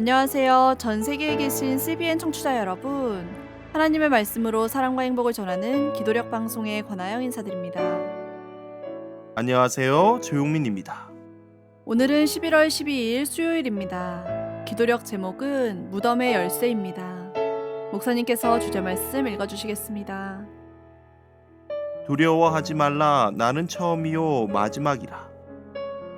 안녕하세요. 전 세계에 계신 CBN 청취자 여러분. 하나님의 말씀으로 사랑과 행복을 전하는 기도력 방송의 권하영 인사드립니다. 안녕하세요. 조용민입니다. 오늘은 11월 12일 수요일입니다. 기도력 제목은 무덤의 열쇠입니다. 목사님께서 주제 말씀 읽어주시겠습니다. 두려워하지 말라. 나는 처음이요 마지막이라.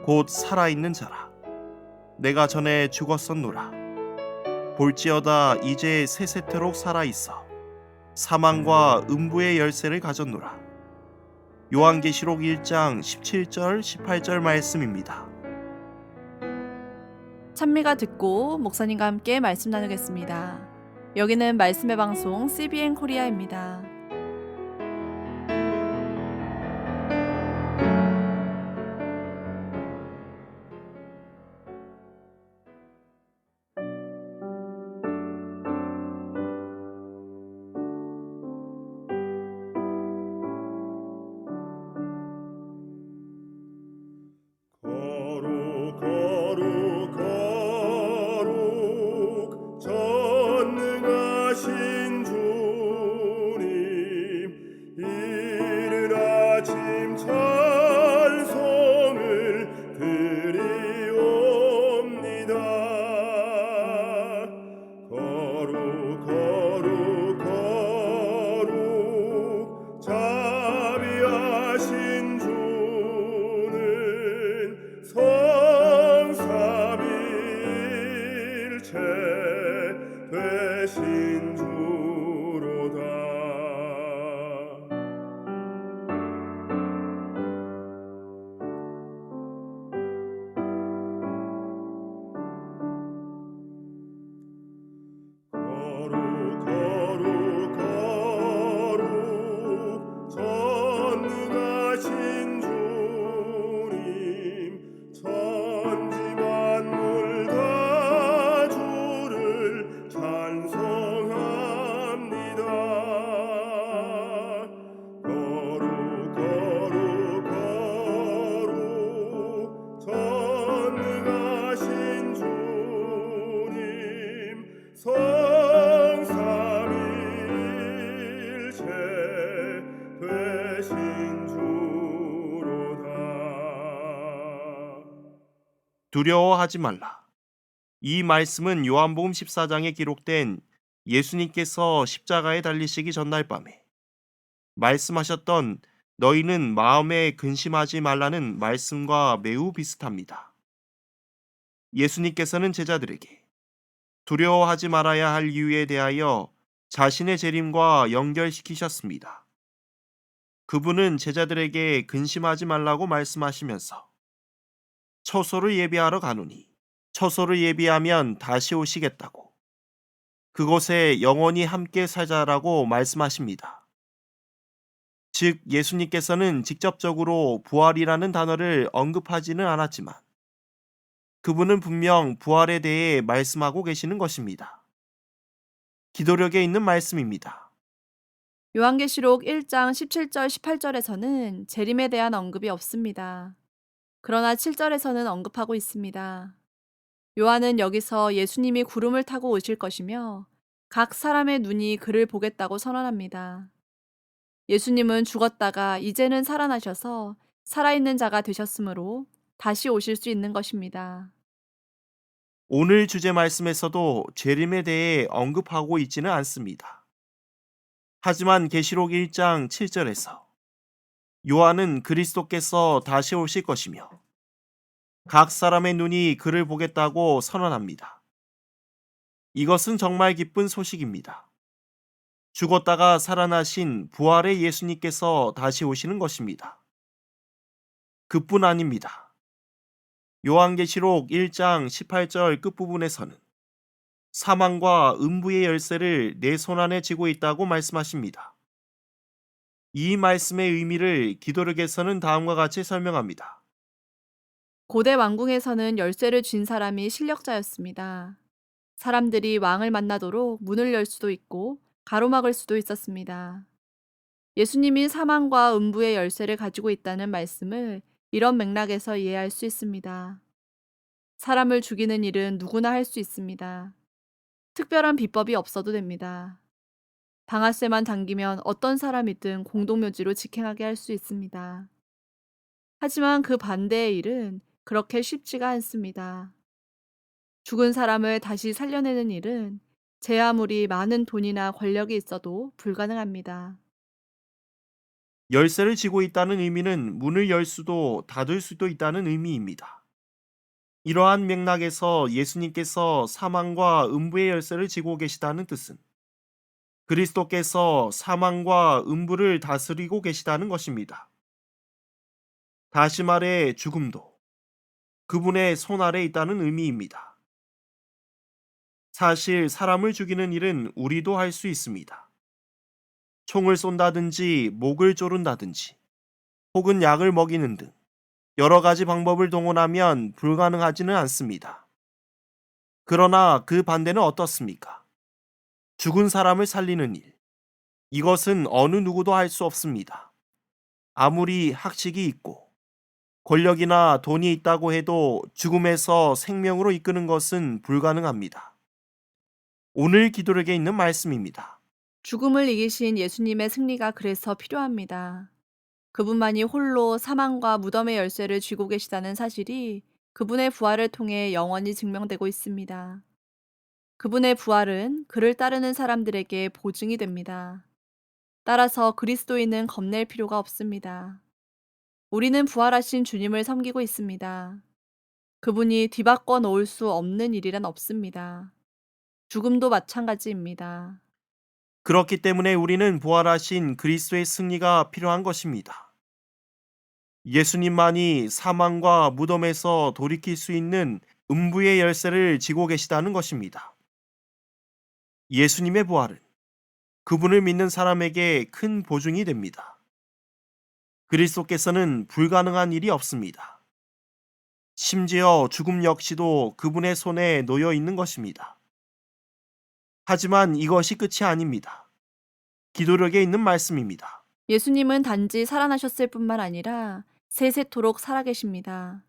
곧 살아있는 자라. 내가 전에 죽었었노라. 볼지어다 이제 세세토록 살아있어. 사망과 음부의 열쇠를 가졌노라. 요한계시록 1장 17절 18절 말씀입니다. 찬미가 듣고 목사님과 함께 말씀 나누겠습니다. 여기는 말씀의 방송 CBN 코리아입니다. 거룩 거룩 거룩 전능하신 주님 이른 아침 찬송을 드리옵니다. 거룩 거룩 거룩 자비하신 주는 성삼일체 되신 주로다. 거룩 거룩 거룩 전능하신 주님 천지 만물 다 주를 찬송합니다. 거룩 거룩 거룩 전능하신 주님 성삼일체 되신 주로다. 두려워하지 말라. 이 말씀은 요한복음 14장에 기록된 예수님께서 십자가에 달리시기 전날 밤에 말씀하셨던 너희는 마음에 근심하지 말라는 말씀과 매우 비슷합니다. 예수님께서는 제자들에게 두려워하지 말아야 할 이유에 대하여 자신의 재림과 연결시키셨습니다. 그분은 제자들에게 근심하지 말라고 말씀하시면서 처소를 예비하러 가노니 처소를 예비하면 다시 오시겠다고 그곳에 영원히 함께 살자라고 말씀하십니다. 즉 예수님께서는 직접적으로 부활이라는 단어를 언급하지는 않았지만 그분은 분명 부활에 대해 말씀하고 계시는 것입니다. 기도력에 있는 말씀입니다. 요한계시록 1장 17절 18절에서는 재림에 대한 언급이 없습니다. 그러나 7절에서는 언급하고 있습니다. 요한은 여기서 예수님이 구름을 타고 오실 것이며 각 사람의 눈이 그를 보겠다고 선언합니다. 예수님은 죽었다가 이제는 살아나셔서 살아있는 자가 되셨으므로 다시 오실 수 있는 것입니다. 오늘 주제 말씀에서도 재림에 대해 언급하고 있지는 않습니다. 하지만 계시록 1장 7절에서 요한은 그리스도께서 다시 오실 것이며 각 사람의 눈이 그를 보겠다고 선언합니다. 이것은 정말 기쁜 소식입니다. 죽었다가 살아나신 부활의 예수님께서 다시 오시는 것입니다. 그뿐 아닙니다. 요한계시록 1장 18절 끝부분에서는 사망과 음부의 열쇠를 내 손안에 쥐고 있다고 말씀하십니다. 이 말씀의 의미를 기도력에서는 다음과 같이 설명합니다. 고대 왕궁에서는 열쇠를 쥔 사람이 실력자였습니다. 사람들이 왕을 만나도록 문을 열 수도 있고 가로막을 수도 있었습니다. 예수님이 사망과 음부의 열쇠를 가지고 있다는 말씀을 이런 맥락에서 이해할 수 있습니다. 사람을 죽이는 일은 누구나 할 수 있습니다. 특별한 비법이 없어도 됩니다. 방아쇠만 당기면 어떤 사람이든 공동묘지로 직행하게 할 수 있습니다. 하지만 그 반대의 일은 그렇게 쉽지가 않습니다. 죽은 사람을 다시 살려내는 일은 제 아무리 많은 돈이나 권력이 있어도 불가능합니다. 열쇠를 쥐고 있다는 의미는 문을 열 수도 닫을 수도 있다는 의미입니다. 이러한 맥락에서 예수님께서 사망과 음부의 열쇠를 쥐고 계시다는 뜻은 그리스도께서 사망과 음부를 다스리고 계시다는 것입니다. 다시 말해 죽음도 그분의 손 아래 있다는 의미입니다. 사실 사람을 죽이는 일은 우리도 할 수 있습니다. 총을 쏜다든지 목을 조른다든지 혹은 약을 먹이는 등 여러 가지 방법을 동원하면 불가능하지는 않습니다. 그러나 그 반대는 어떻습니까? 죽은 사람을 살리는 일. 이것은 어느 누구도 할 수 없습니다. 아무리 학식이 있고 권력이나 돈이 있다고 해도 죽음에서 생명으로 이끄는 것은 불가능합니다. 오늘 기도록에 있는 말씀입니다. 죽음을 이기신 예수님의 승리가 그래서 필요합니다. 그분만이 홀로 사망과 무덤의 열쇠를 쥐고 계시다는 사실이 그분의 부활을 통해 영원히 증명되고 있습니다. 그분의 부활은 그를 따르는 사람들에게 보증이 됩니다. 따라서 그리스도인은 겁낼 필요가 없습니다. 우리는 부활하신 주님을 섬기고 있습니다. 그분이 뒤바꿔 놓을 수 없는 일이란 없습니다. 죽음도 마찬가지입니다. 그렇기 때문에 우리는 부활하신 그리스도의 승리가 필요한 것입니다. 예수님만이 사망과 무덤에서 돌이킬 수 있는 음부의 열쇠를 쥐고 계시다는 것입니다. 예수님의 부활은 그분을 믿는 사람에게 큰 보증이 됩니다. 그리스도께서는 불가능한 일이 없습니다. 심지어 죽음 역시도 그분의 손에 놓여 있는 것입니다. 하지만 이것이 끝이 아닙니다. 기도록에 있는 말씀입니다. 예수님은 단지 살아나셨을 뿐만 아니라 세세토록 살아계십니다.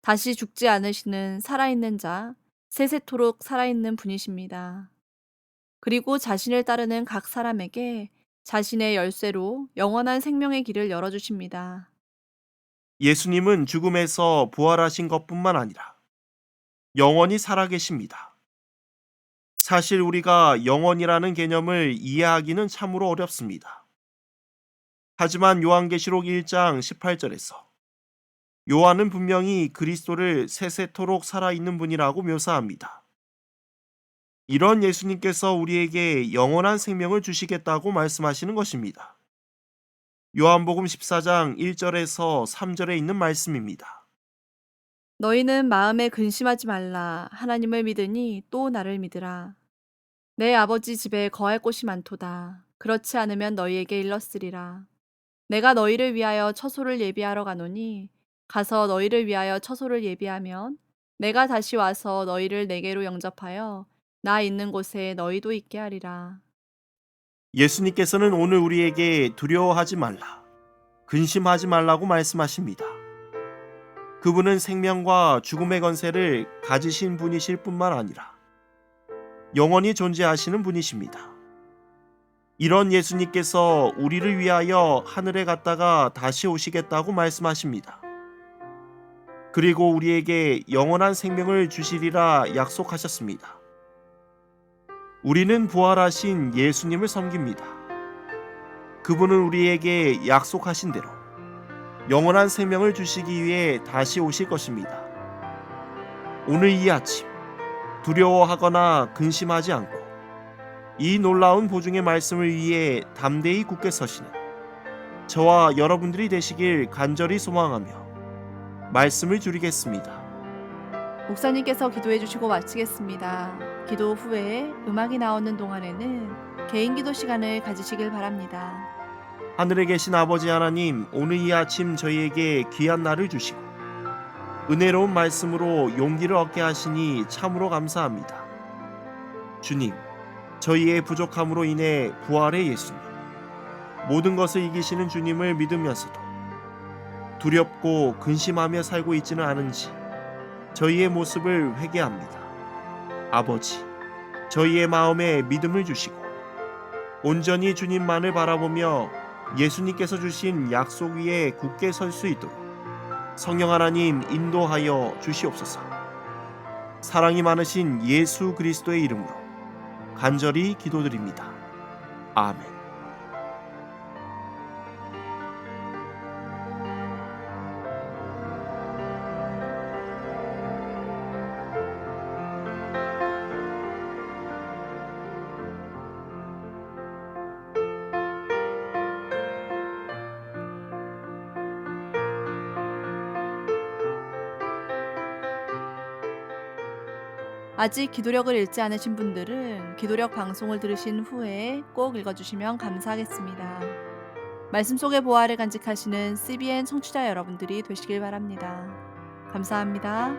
다시 죽지 않으시는 살아있는 자, 세세토록 살아있는 분이십니다. 그리고 자신을 따르는 각 사람에게 자신의 열쇠로 영원한 생명의 길을 열어주십니다. 예수님은 죽음에서 부활하신 것뿐만 아니라 영원히 살아계십니다. 사실 우리가 영원이라는 개념을 이해하기는 참으로 어렵습니다. 하지만 요한계시록 1장 18절에서 요한은 분명히 그리스도를 세세토록 살아있는 분이라고 묘사합니다. 이런 예수님께서 우리에게 영원한 생명을 주시겠다고 말씀하시는 것입니다. 요한복음 14장 1절에서 3절에 있는 말씀입니다. 너희는 마음에 근심하지 말라. 하나님을 믿으니 또 나를 믿으라. 내 아버지 집에 거할 곳이 많도다. 그렇지 않으면 너희에게 일렀으리라. 내가 너희를 위하여 처소를 예비하러 가노니 가서 너희를 위하여 처소를 예비하면 내가 다시 와서 너희를 내게로 영접하여 나 있는 곳에 너희도 있게 하리라. 예수님께서는 오늘 우리에게 두려워하지 말라, 근심하지 말라고 말씀하십니다. 그분은 생명과 죽음의 권세를 가지신 분이실 뿐만 아니라 영원히 존재하시는 분이십니다. 이런 예수님께서 우리를 위하여 하늘에 갔다가 다시 오시겠다고 말씀하십니다. 그리고 우리에게 영원한 생명을 주시리라 약속하셨습니다. 우리는 부활하신 예수님을 섬깁니다. 그분은 우리에게 약속하신 대로 영원한 생명을 주시기 위해 다시 오실 것입니다. 오늘 이 아침 두려워하거나 근심하지 않고 이 놀라운 보증의 말씀을 위해 담대히 굳게 서시는 저와 여러분들이 되시길 간절히 소망하며 말씀을 드리겠습니다. 목사님께서 기도해 주시고 마치겠습니다. 기도 후에 음악이 나오는 동안에는 개인 기도 시간을 가지시길 바랍니다. 하늘에 계신 아버지 하나님, 오늘 이 아침 저희에게 귀한 날을 주시고 은혜로운 말씀으로 용기를 얻게 하시니 참으로 감사합니다. 주님, 저희의 부족함으로 인해 부활의 예수님, 모든 것을 이기시는 주님을 믿으면서도 두렵고 근심하며 살고 있지는 않은지 저희의 모습을 회개합니다. 아버지, 저희의 마음에 믿음을 주시고 온전히 주님만을 바라보며 예수님께서 주신 약속 위에 굳게 설 수 있도록 성령 하나님 인도하여 주시옵소서. 사랑이 많으신 예수 그리스도의 이름으로 간절히 기도드립니다. 아멘. 아직 기도력을 잃지 않으신 분들은 기도력 방송을 들으신 후에 꼭 읽어주시면 감사하겠습니다. 말씀 속의 보화를 간직하시는 CBN 청취자 여러분들이 되시길 바랍니다. 감사합니다.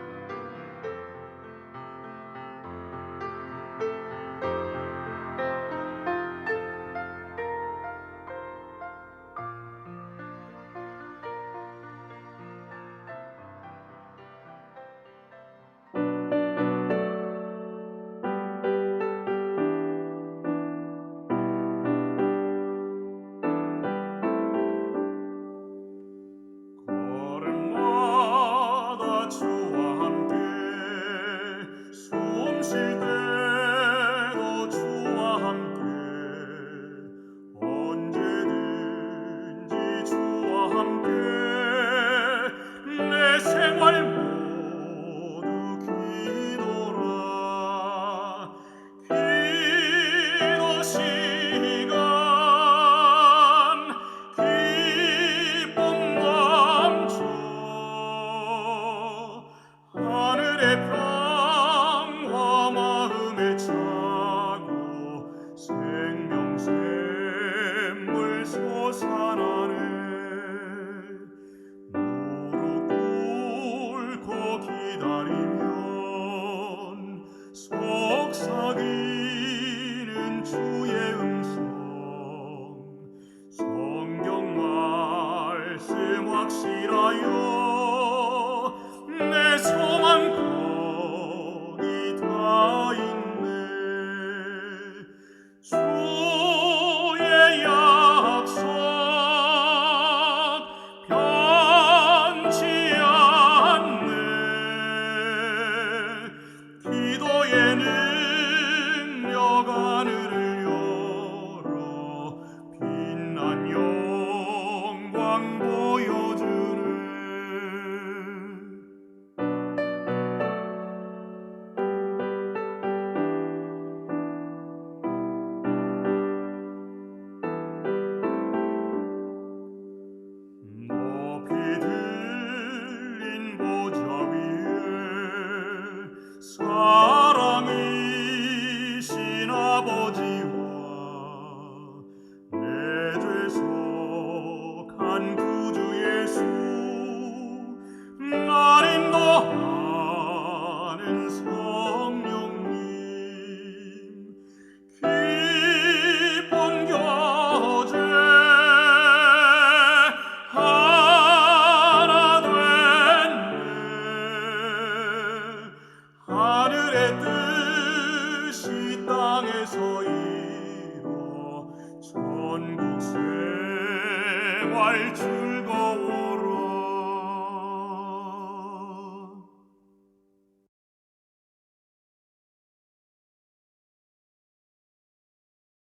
걸음마다 주와 함께 숨 쉴 때도 주와 함께 언제든지 주와 함께 내 생활 모두 기도라 기도 시간 기쁨 넘쳐 하늘의 평화 마음에 차고 생명샘물 솟아나네 무릎 꿇고 기다리면 속삭이는 주의 음성 성경 말씀 확실하여 내 소망 거기 다 있네 주의 약속 변치 않네 기도의 능력 하늘을 열어 빛난 영광 보여주네 높이 들린 보좌 위에 사랑이신 아버지와 내 죄속한 구주 예수 날 인도하는 성령님 기쁜 교제 하나 됐네 하늘의 뜻이 땅에서 이뤄 천국 생활 즐거워